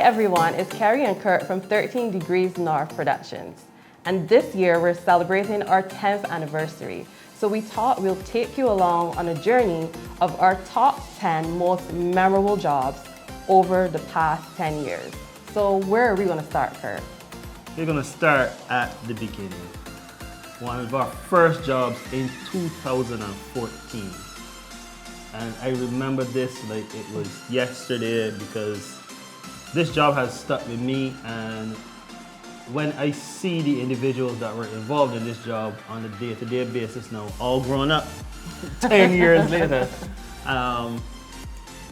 everyone, it's Carrie and Kurt from 13 Degrees North Productions. And this year we're celebrating our 10th anniversary. So we thought we'll take you along on a journey of our top 10 most memorable jobs over the past 10 years. So where are we gonna start, Kurt? We're gonna start at the beginning. One of our first jobs in 2014. And I remember this like it was yesterday because this job has stuck with me, and when I see the individuals that were involved in this job on a day-to-day basis now, all grown up, 10 years later,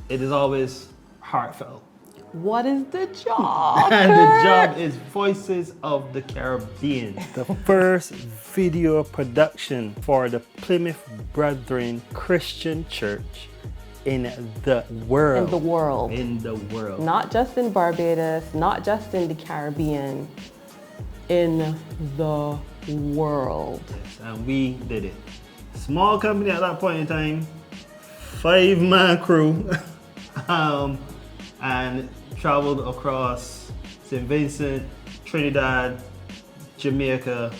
it is always heartfelt. What is the job? And the job is Voices of the Caribbean. The first video production for the Plymouth Brethren Christian Church in the world. In the world. In the world. Not just in Barbados, not just in the Caribbean, in the world. Yes, and we did it. Small company at that point in time, 5-man crew, and traveled across St. Vincent, Trinidad, Jamaica,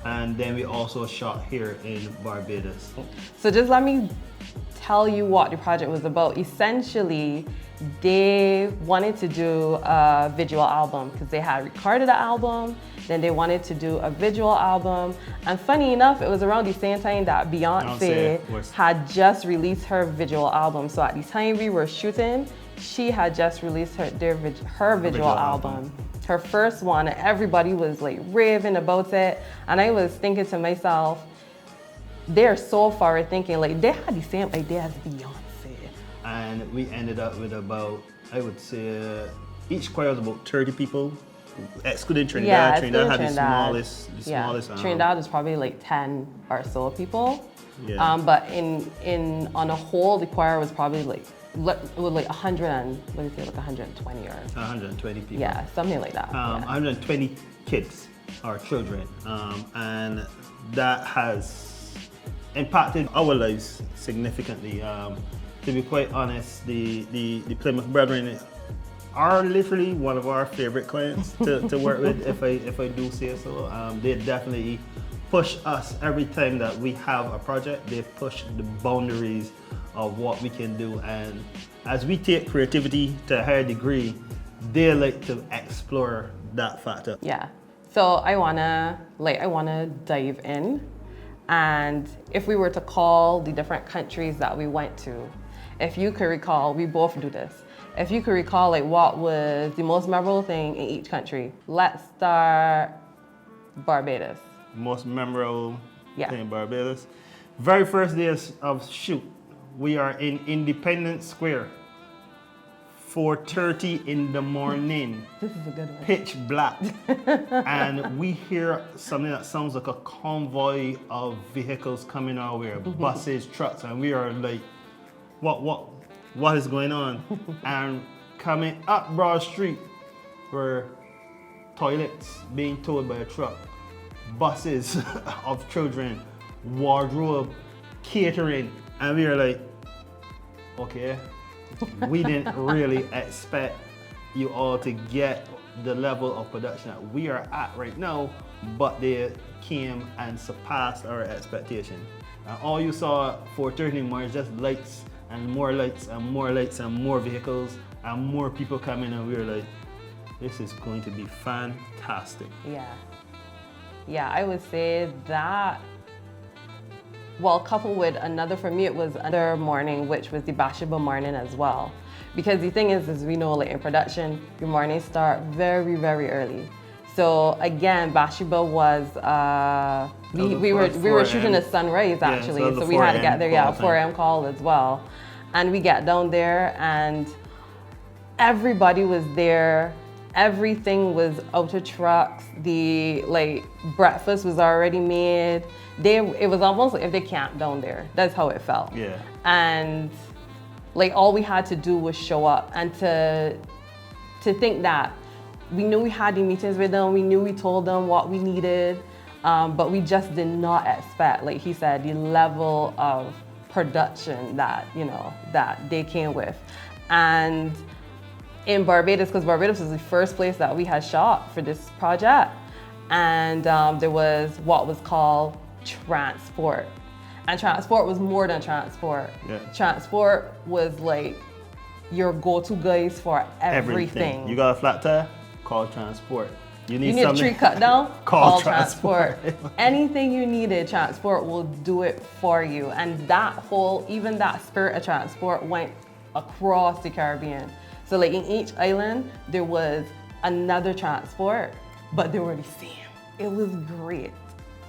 and then we also shot here in Barbados. So just let me tell you what the project was about. Essentially, they wanted to do a visual album because they had recorded an album, then they wanted to do a visual album. And funny enough, it was around the same time that Beyonce had just released her visual album. So at the time we were shooting, she had just released her visual album. Her first one, and everybody was like raving about it. And I was thinking to myself, they're so forward thinking, like they had the same idea as Beyonce. And we ended up with about, I would say, each choir was about 30 people, excluding Trinidad. Yeah, Trinidad had Trinidad. the smallest. Trinidad is probably like 10 or so people. Yeah. But on a whole, the choir was probably like 100 and, what do you say, like 120 or? 120 people. Yeah, something like that. 120 kids or children. And that has impacted our lives significantly. To be quite honest, the Plymouth Brethren are literally one of our favorite clients to work with, if I do say so. They definitely push us every time that we have a project. They push the boundaries of what we can do, and as we take creativity to a higher degree, they like to explore that factor. Yeah. So I wanna dive in, and if we were to call the different countries that we went to, if you could recall, we both do this. If you could recall, like what was the most memorable thing in each country? Let's start Barbados. Most memorable thing in Barbados. Very first day of shoot, we are in Independence Square, 4:30 in the morning. This is a good one. Pitch black. And we hear something that sounds like a convoy of vehicles coming our way, buses, trucks, and we are like, what is going on? And coming up Broad Street were toilets being towed by a truck, buses of children, wardrobe, catering, and we are like, okay, we didn't really expect you all to get the level of production that we are at right now, but they came and surpassed our expectation. And all you saw for 4:30 more is just lights and more lights and more lights and more vehicles and more people coming, and we were like, this is going to be fantastic. Yeah, I would say that, well, coupled with another, for me, it was another morning, which was the Bathsheba morning as well. Because the thing is we know, like in production, your mornings start very, very early. So again, Bathsheba was, we were shooting at sunrise actually, so we had to get there, 4 a.m. call as well. And we got down there and everybody was there. Everything was out of trucks. The breakfast was already made. It was almost like if they camped down there. That's how it felt. Yeah. And all we had to do was show up, and to think that we knew we had the meetings with them. We knew we told them what we needed, but we just did not expect, like he said, the level of production that that they came with. And in Barbados, because Barbados was the first place that we had shot for this project. And there was what was called transport. And transport was more than transport. Yeah. Transport was like your go-to guys for everything. You got a flat tire? Call transport. You need a tree cut down? Call transport. Anything you needed, transport will do it for you. And even that spirit of transport went across the Caribbean. So like in each island, there was another transport, but they were the same. It was great.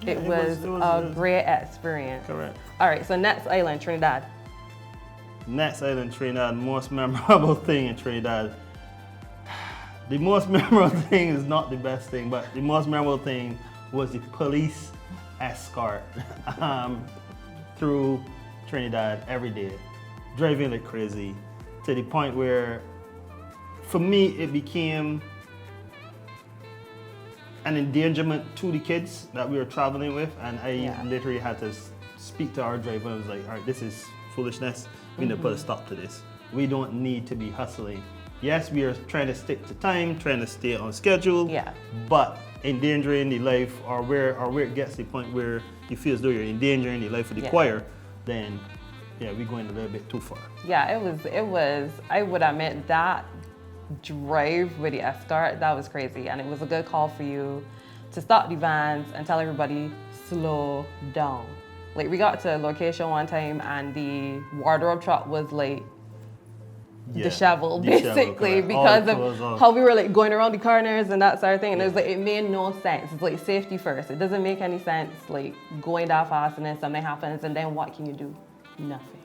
Yeah, it was a great experience. Correct. All right, so next island, Trinidad. Next island, Trinidad, most memorable thing in Trinidad. The most memorable thing is not the best thing, but the most memorable thing was the police escort through Trinidad every day, driving like crazy, to the point where, for me, it became an endangerment to the kids that we were traveling with, and I literally had to speak to our driver. I was like, all right, this is foolishness. We need to put a stop to this. We don't need to be hustling. Yes, we are trying to stick to time, trying to stay on schedule, but endangering the life, or where it gets to the point where you feel as though you're endangering the life of the choir, then we're going a little bit too far. Yeah, it was, I would admit that drive with the escort, that was crazy. And it was a good call for you to stop the vans and tell everybody, slow down. Like we got to a location one time and the wardrobe truck was like disheveled basically, because of how we were like going around the corners and that sort of thing. And it was like, it made no sense. It's like safety first. It doesn't make any sense like going that fast and then something happens and then what can you do? Nothing.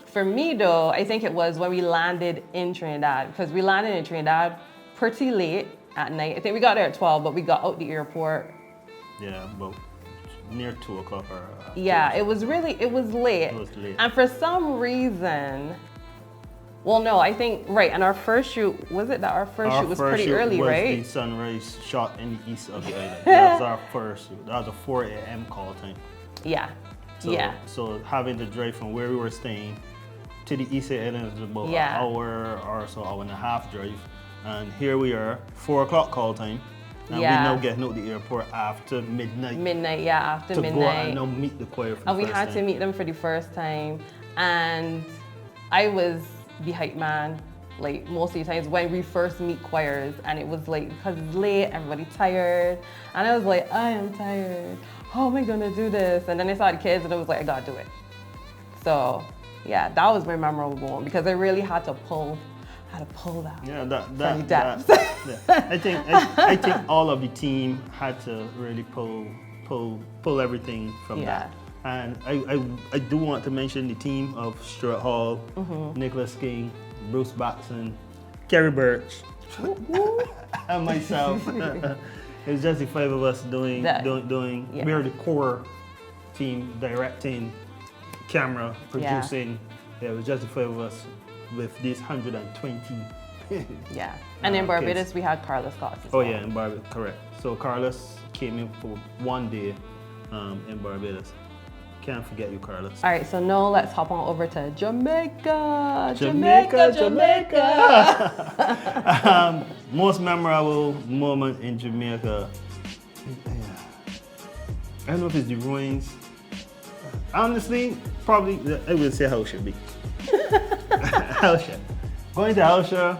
For me though, I think it was when we landed in Trinidad, because we landed in Trinidad pretty late at night. I think we got there at 12, but we got out the airport. Yeah, about near 2 o'clock or it was late. It was late. And for some reason, well, no, I think, right, and our first shoot, was it that our first shoot was pretty early, right? The sunrise shot in the east of the island. That was our first shoot. That was a 4 a.m. call time. Yeah. So having to drive from where we were staying to the east of the island is about an hour or so, hour and a half drive. And here we are, 4 o'clock call time. And we now getting out the airport after midnight. After midnight. To go out and now meet the choir for the first time. And we had to meet them for the first time. And I was the hype man, like most of the times when we first meet choirs. And it was like, because it's late, everybody tired. And I was like, I am tired. How am I gonna do this? And then I saw the kids and I was like, I gotta do it. So yeah, that was my memorable one because I really had to pull that. Yeah, that I think all of the team had to really pull everything from that. And I do want to mention the team of Stuart Hall, Nicholas King, Bruce Baxton, Kerry Birch, and myself. It was just the 5 of us doing. We are the core team, directing, camera, producing. Yeah, it was just the 5 of us with these 120. And in Barbados kids. We had Carlos Scott as well. Yeah, in Barbados, correct. So Carlos came in for 1 day in Barbados. Can't forget you, Carlos. All right, so now let's hop on over to Jamaica. Most memorable moment in Jamaica. I don't know if it's the ruins. Honestly, probably I would say Hausha be. Hausha. Going to Hausha,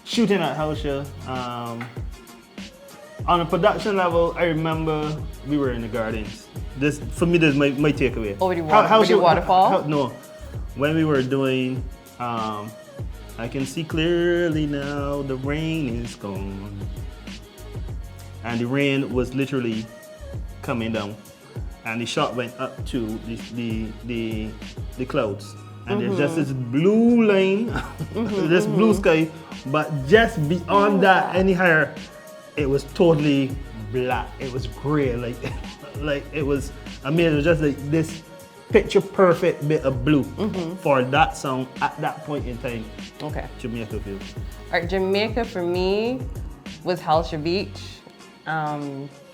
shooting at Hausha. On a production level, I remember we were in the gardens. This, for me, this is my takeaway. Oh, the waterfall? No, when we were doing, I can see clearly now the rain is gone. And the rain was literally coming down. And the shot went up to the clouds. And there's just this blue line, this blue sky, but just beyond that, any higher, it was totally black. It was gray, like it was amazing. It was just like this picture perfect bit of blue for that song at that point in time. Okay. Jamaica feels. All right, Jamaica for me was Hausha Beach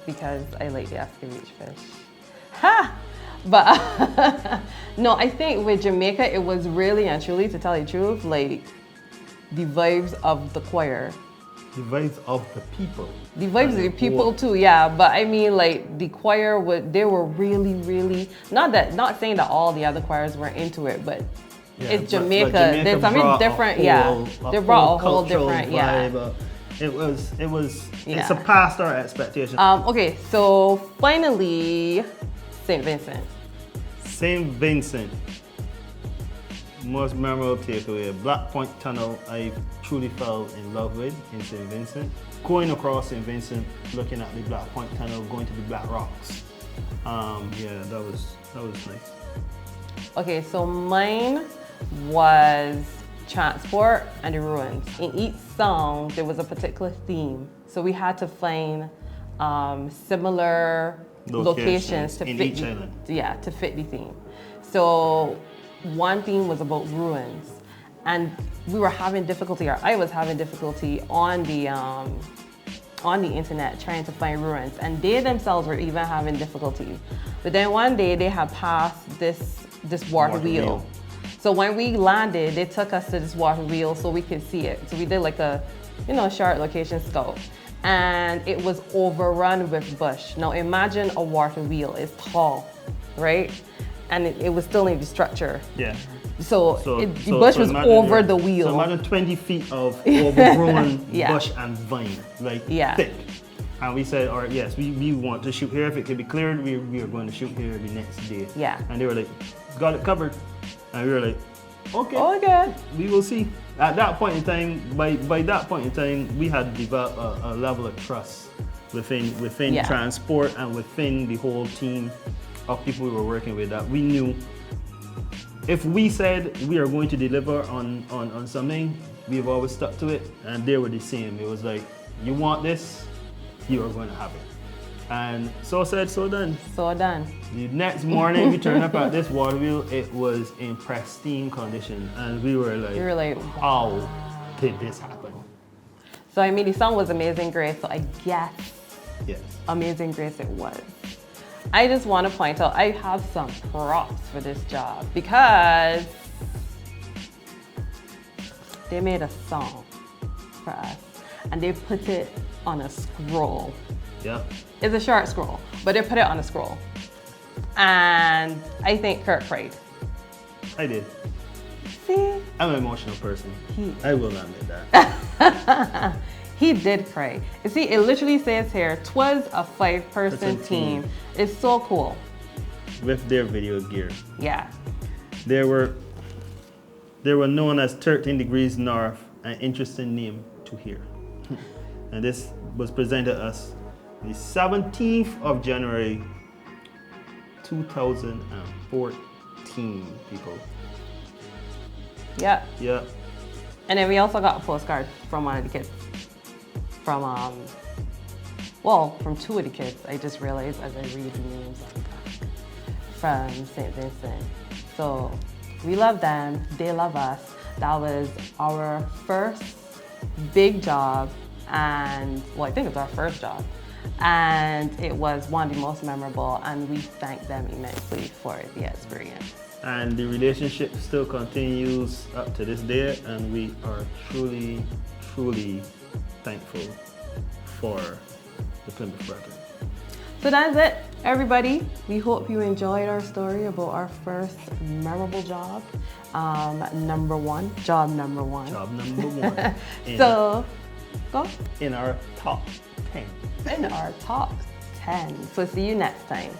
because I like the Oscar Beach fish. Ha! But no, I think with Jamaica, it was really and truly, to tell you the truth, like the vibes of the choir. The vibes of the people. The vibes of the people too, yeah. But I mean, like the choir they were really, really not saying that all the other choirs were into it, but Yeah, it's Jamaica. Jamaica There's something different, They brought a whole different, vibe. It was. Yeah. It surpassed our expectations. Okay, so finally, St. Vincent. St. Vincent. Most memorable takeaway. Black Point Tunnel. I truly fell in love with in St. Vincent. Going across St. Vincent, looking at the Black Point Tunnel, going to the Black Rocks. Yeah, that was nice. Okay, so mine was transport and the ruins. In each song, there was a particular theme. So we had to find similar locations to in fit each island. to fit the theme. So one theme was about ruins, and we were having difficulty, or I was having difficulty on the internet trying to find ruins, and they themselves were even having difficulty. But then one day they had passed this water wheel. So when we landed, they took us to this water wheel so we could see it. So we did like a, short location scout. And it was overrun with bush. Now imagine a water wheel. It's tall, right? And it was still in the structure. Yeah. So the bush was over the wheel. So imagine 20 feet of overgrown Yeah. bush and vine, like Yeah. thick. And we said, all right, yes, we want to shoot here. If it could be cleared, we are going to shoot here the next day. Yeah. And they were like, got it covered. And we were like, okay. Okay. We will see. At that point in time, by that point in time, we had developed a level of trust within Yeah. transport and within the whole team of people we were working with, that we knew if we said we are going to deliver on something, we've always stuck to it, and they were the same. It was like, you want this, you are going to have it. And so said, so done. So done. The next morning, we turned up at this water wheel. It was in pristine condition, and we were like, how did this happen? So I mean, the song was Amazing Grace, so I guess Yes. Amazing Grace it was. I just want to point out, I have some props for this job because they made a song for us and they put it on a scroll. Yeah. It's a short scroll, but they put it on a scroll. And I think Kurt cried. I did. See? I'm an emotional person. I will not admit that. He did cry. You see, it literally says here, "'Twas a 5-person team." It's so cool. With their video gear. Yeah. They were known as 13 Degrees North, an interesting name to hear. And this was presented to us the 17th of January, 2014, people. Yeah. Yeah. And then we also got a postcard from one of the kids. From two of the kids. I just realized as I read the names on the back. From St. Vincent. So we love them, they love us. That was our first big job, and I think it's our first job. And it was one of the most memorable, and we thank them immensely for the experience. And the relationship still continues up to this day, and we are truly, truly thankful for the Plymouth Brethren. So that's it, everybody. We hope you enjoyed our story about our first memorable job. Job number one. Job number one. So, go. In our top 10. In our top 10. So see you next time.